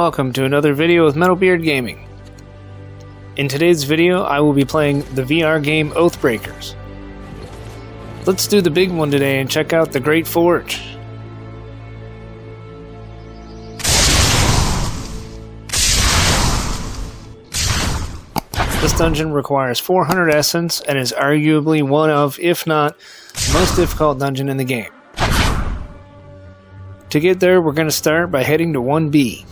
welcome to another video with Bluebeard Gaming. In today's video, I will be playing the VR game Oathbreakers. Let's do the big one today and check out the Great Forge. This dungeon requires 400 essence and is arguably one of, if not, the most difficult dungeon in the game. To get there, we're going to start by heading to 1B.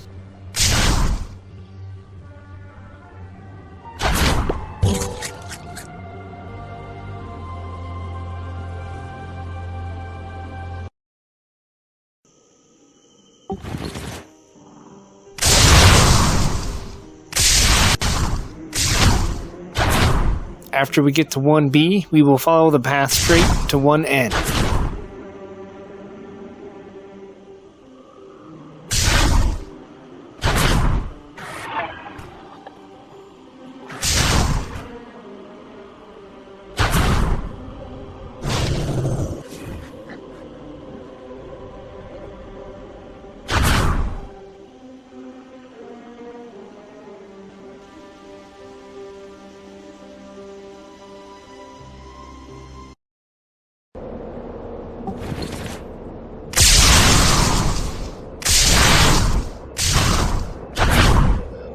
After we get to 1B, we will follow the path straight to 1N.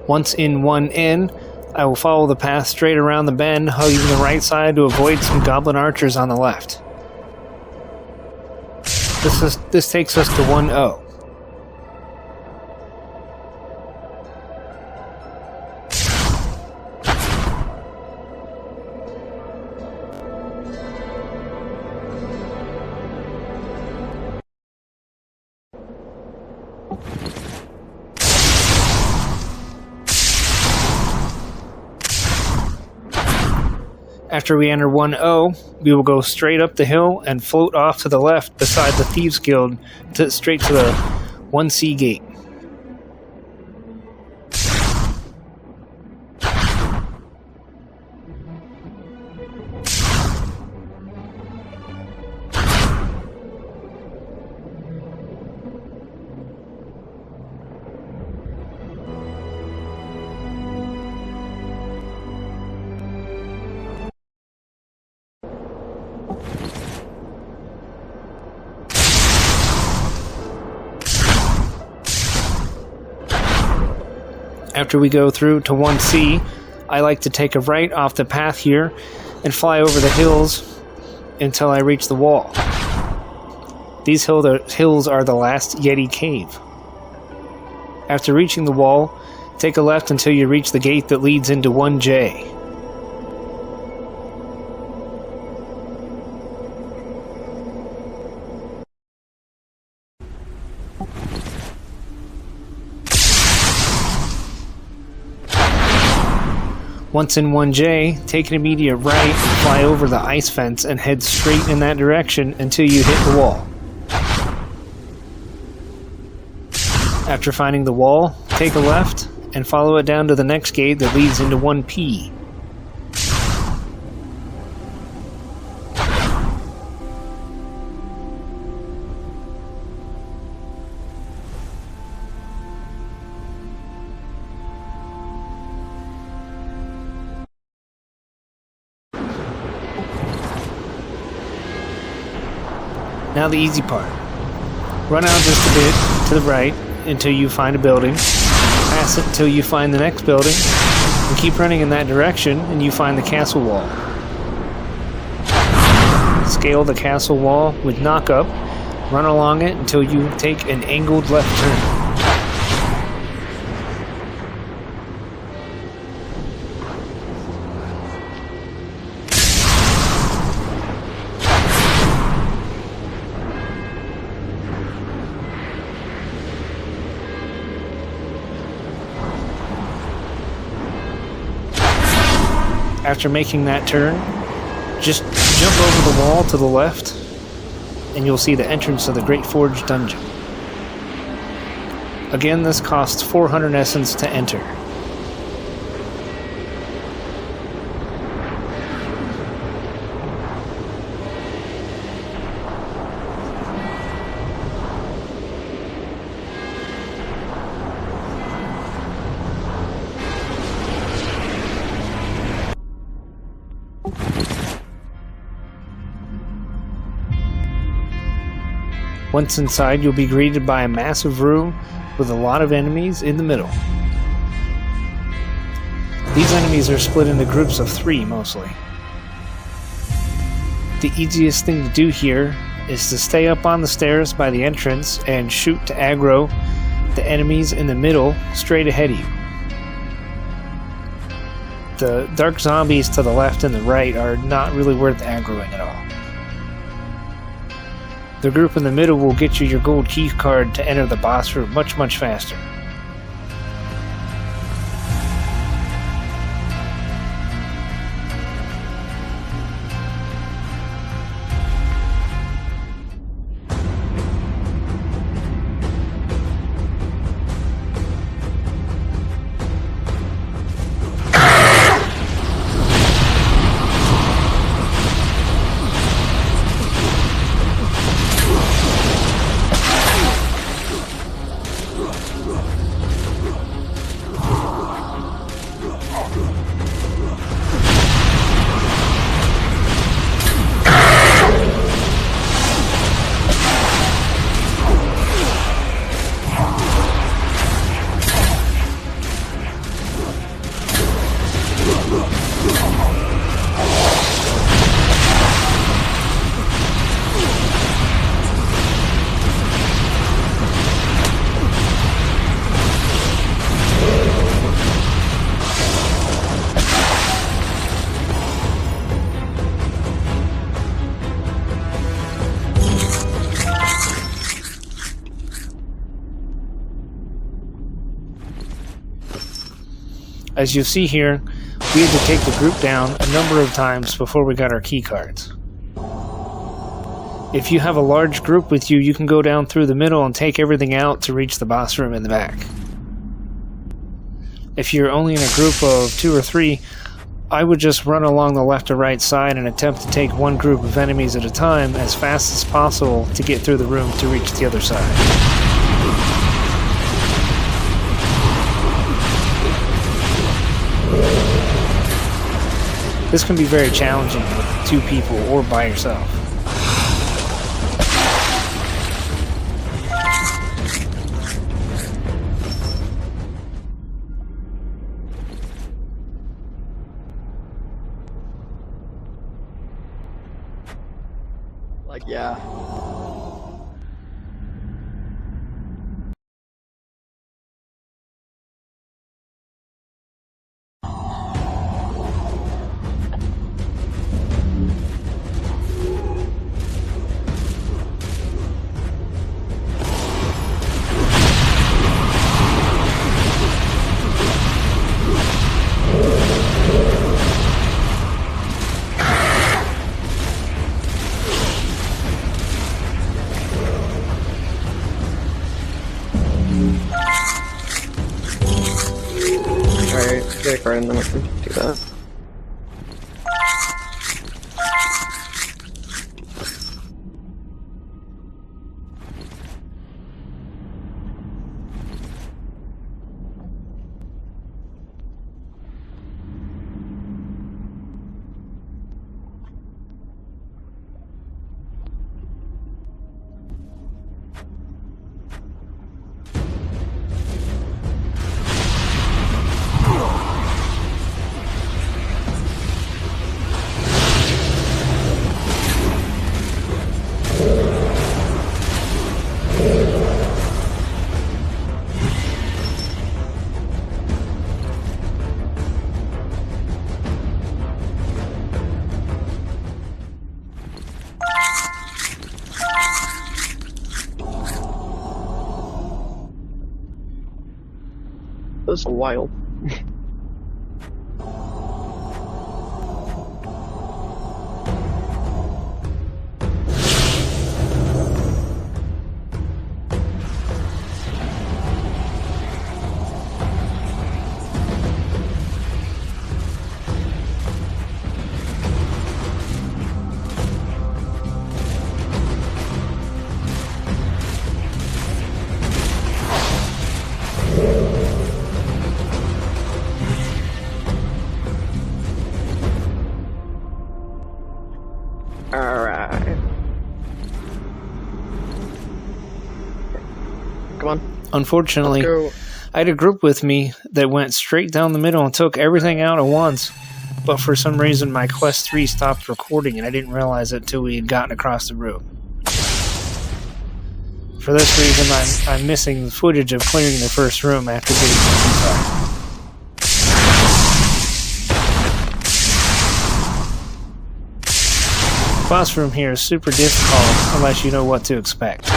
Once in 1N, I will follow the path straight around the bend, hugging the right side to avoid some goblin archers on the left. This takes us to 1O. After we enter 1O, we will go straight up the hill and float off to the left beside the Thieves Guild straight to the 1C gate. After we go through to 1C, I like to take a right off the path here and fly over the hills until I reach the wall. These hills are the last Yeti cave. After reaching the wall, take a left until you reach the gate that leads into 1J. Once in 1J, take an immediate right, fly over the ice fence, and head straight in that direction until you hit the wall. After finding the wall, take a left, and follow it down to the next gate that leads into 1P. Now the easy part. Run out just a bit to the right until you find a building, pass it until you find the next building, and keep running in that direction and you find the castle wall. Scale the castle wall with knock up, run along it until you take an angled left turn. After making that turn, just jump over the wall to the left, and you'll see the entrance of the Great Forge dungeon. Again, this costs 400 essence to enter. Once inside, you'll be greeted by a massive room with a lot of enemies in the middle. These enemies are split into groups of 3 mostly. The easiest thing to do here is to stay up on the stairs by the entrance and shoot to aggro the enemies in the middle straight ahead of you. The dark zombies to the left and the right are not really worth aggroing at all. The group in the middle will get you your gold key card to enter the boss room much faster. As you see here, we had to take the group down a number of times before we got our key cards. If you have a large group with you, you can go down through the middle and take everything out to reach the boss room in the back. If you're only in a group of 2 or 3, I would just run along the left or right side and attempt to take one group of enemies at a time as fast as possible to get through the room to reach the other side. This can be very challenging with 2 people or by yourself. Like, yeah. Alright, get a card and then we can do that. That was wild. Unfortunately, Let's go. I had a group with me that went straight down the middle and took everything out at once. But for some reason, my Quest 3 stopped recording, and I didn't realize it until we had gotten across the room. For this reason, I'm missing the footage of clearing the first room after getting too far. The boss room here is super difficult unless you know what to expect.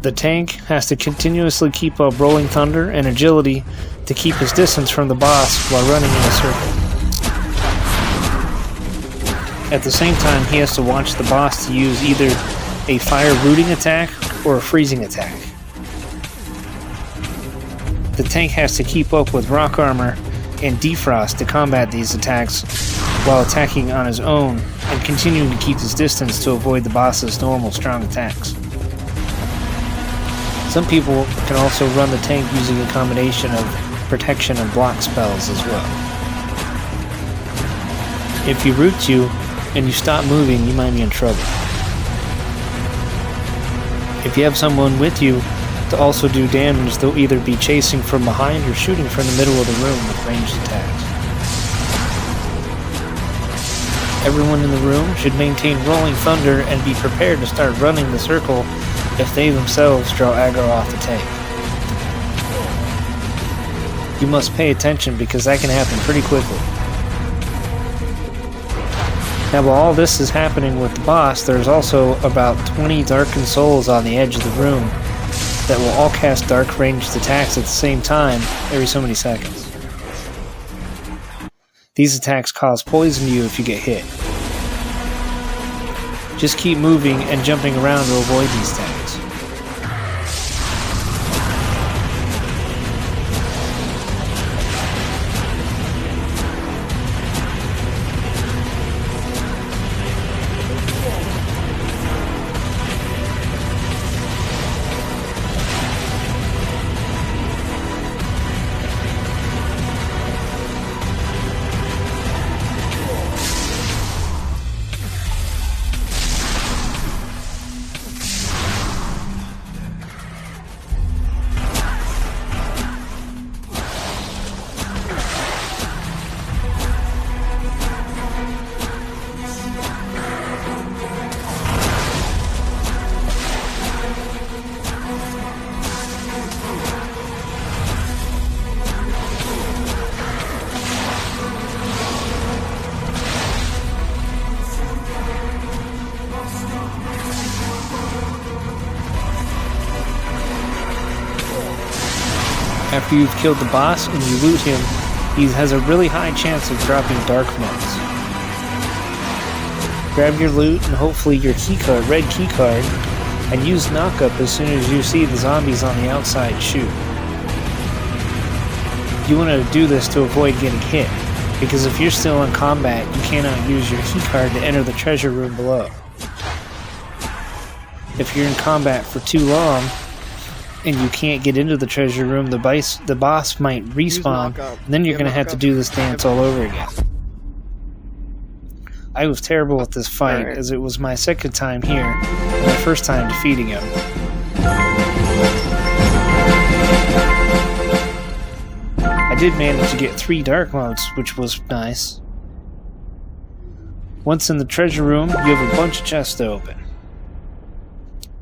The tank has to continuously keep up rolling thunder and agility to keep his distance from the boss while running in a circle. At the same time, he has to watch the boss to use either a fire rooting attack or a freezing attack. The tank has to keep up with rock armor and defrost to combat these attacks while attacking on his own and continuing to keep his distance to avoid the boss's normal strong attacks. Some people can also run the tank using a combination of protection and block spells as well. If he roots you and you stop moving, you might be in trouble. If you have someone with you to also do damage, they'll either be chasing from behind or shooting from the middle of the room with ranged attacks. Everyone in the room should maintain rolling thunder and be prepared to start running the circle if they themselves draw aggro off the tank. You must pay attention because that can happen pretty quickly. Now while all this is happening with the boss, there's also about 20 darkened souls on the edge of the room that will all cast dark ranged attacks at the same time every so many seconds. These attacks cause poison to you if you get hit. Just keep moving and jumping around to avoid these attacks. After you've killed the boss and you loot him, he has a really high chance of dropping dark motes. Grab your loot and hopefully your keycard, red keycard, and use knockup as soon as you see the zombies on the outside shoot. You want to do this to avoid getting hit, because if you're still in combat, you cannot use your keycard to enter the treasure room below. If you're in combat for too long, and you can't get into the treasure room, the boss might respawn, and then you're going to have to do this dance all over again. I was terrible with this fight, as it was my second time here, and my first time defeating him. I did manage to get 3 dark motes, which was nice. Once in the treasure room, you have a bunch of chests to open.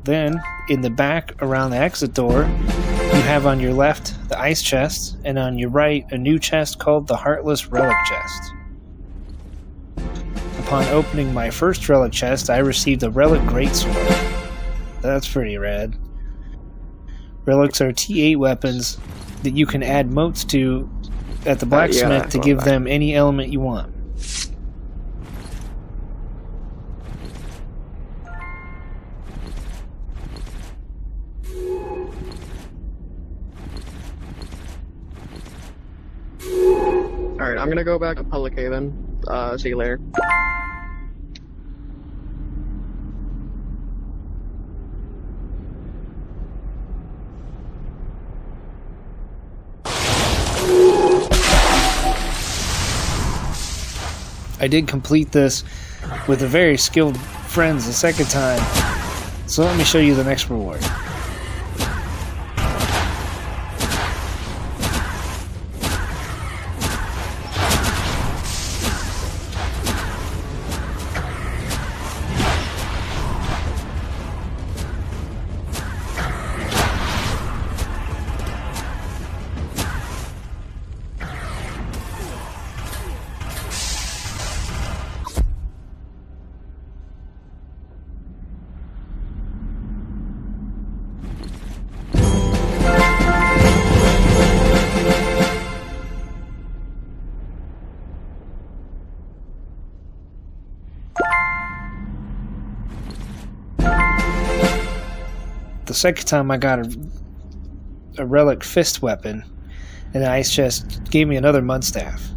Then, in the back, around the exit door, you have on your left the ice chest, and on your right a new chest called the Heartless Relic chest. Upon opening my first relic chest, I received a relic greatsword. That's pretty rad. Relics are T8 weapons that you can add motes to at the blacksmith to give them any element you want. Alright, I'm gonna go back to Public Haven. See you later. I did complete this with a very skilled friends the second time, so let me show you the next reward. The second time I got a relic fist weapon, and the ice chest gave me another mud staff.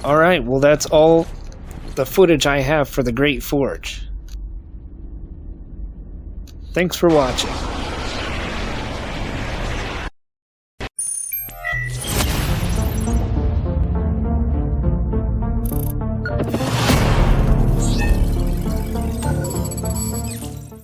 Alright, well that's all the footage I have for the Great Forge. Thanks for watching.